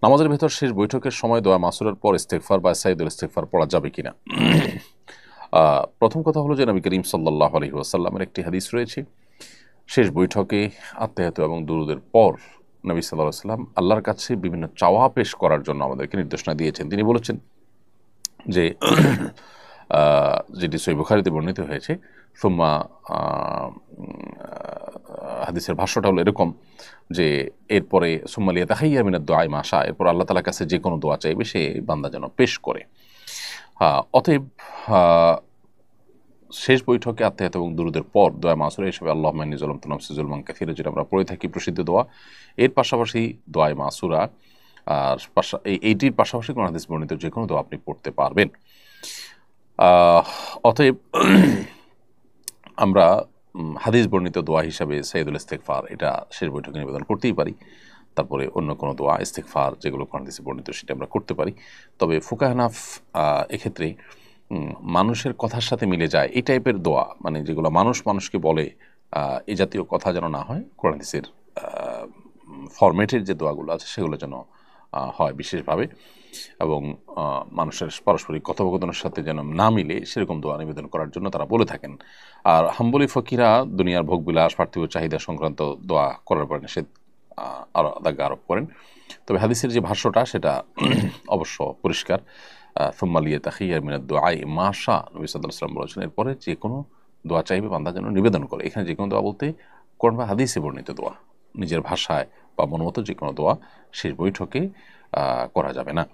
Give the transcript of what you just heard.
নামাজের ভেতর শেষ বৈঠকের সময় দোয়া মাসুরের পর ইস্তেগফার বা সাইয়্যিদুল ইস্তেগফার পড়া যাবে কিনা? প্রথম কথা হলো যে নবী করিম সাল্লাল্লাহু আলাইহি ওয়াসাল্লামের একটি হাদিস রয়েছে, শেষ বৈঠকে আত্মীয়তা এবং দুরূদের পর নবী সাল্লাল্লাহু আলাইহি ওয়াসাল্লাম আল্লাহর কাছে বিভিন্ন চাওয়া পেশ করার জন্য আমাদেরকে নির্দেশনা দিয়েছেন। তিনি বলেছেন যে যেটি সহিহ বুখারীতে বর্ণিত হয়েছে, সুম্মা হাদিসের ভাষ্যটা হলো এরকম যে এরপরে সুম্মা লিয়াতাহাইয়া মিনাদ দুআ মা শা, এরপর আল্লাহ তাআলার কাছে যে কোনো দোয়া চাইবে সে বান্দা যেন পেশ করে। অতএব শেষ বৈঠকে আত্মীয়তা এবং দুরূদের পর দোয়া মাসুরা হিসেবে আল্লাহুম্মা ইন্নী যালামতু নাফসি যুলমান কাসীরা, যেটা আমরা পড়ে থাকি প্রসিদ্ধ দোয়া, এর পাশাপাশি দোয়া মাসুরা আর এইটির পাশাপাশি কোন হাদিস বর্ণিত যে কোনো দোয়া আপনি পড়তে পারবেন। অতএব আমরা হাদিস বর্ণিত দোয়া হিসাবে সাইয়্যিদুল ইস্তেগফার এটা শেষ বৈঠকে নিবেদন করতেই পারি। তারপরে অন্য কোনো দোয়া ইস্তেগফার যেগুলো কোরআন হাদিসে বর্ণিত সেটা আমরা করতে পারি। তবে ফুকাহা হানাফ এক্ষেত্রে মানুষের কথার সাথে মিলে যায় এই টাইপের দোয়া, মানে যেগুলো মানুষ মানুষকে বলে এই জাতীয় কথা যেন না হয়, কোরআন হাদিসের ফরম্যাটের যে দোয়াগুলো আছে সেগুলো যেন হয় বিশেষভাবে, এবং মানুষের পারস্পরিক কথোপকথনের সাথে যেন না মিলে সেরকম দোয়া নিবেদন করার জন্য তারা বলে থাকেন। আর হাম্বলি ফকিরা দুনিয়ার ভোগবিলাস পার্থিব চাহিদা সংক্রান্ত দোয়া করার পর নিষেধ আদাজ্ঞা আরোপ করেন। তবে হাদিসের যে ভাষ্যটা সেটা অবশ্য পরিষ্কার, সুম্মা লিয়াতাহাইয়া মিনাদ দুআ মা শা, নবী সাল্লাল্লাহু আলাইহি ওয়াসাল্লাম বলেছেন এরপরে যে কোনো দোয়া চাইবে বান্দা যেন নিবেদন করে। এখানে যে কোনো দোয়া বলতে কোরআন বা হাদিসে বর্ণিত দোয়া, নিজের ভাষায় বা মনোমত যে কোনো দোয়া শেষ বৈঠকে করা যাবে না।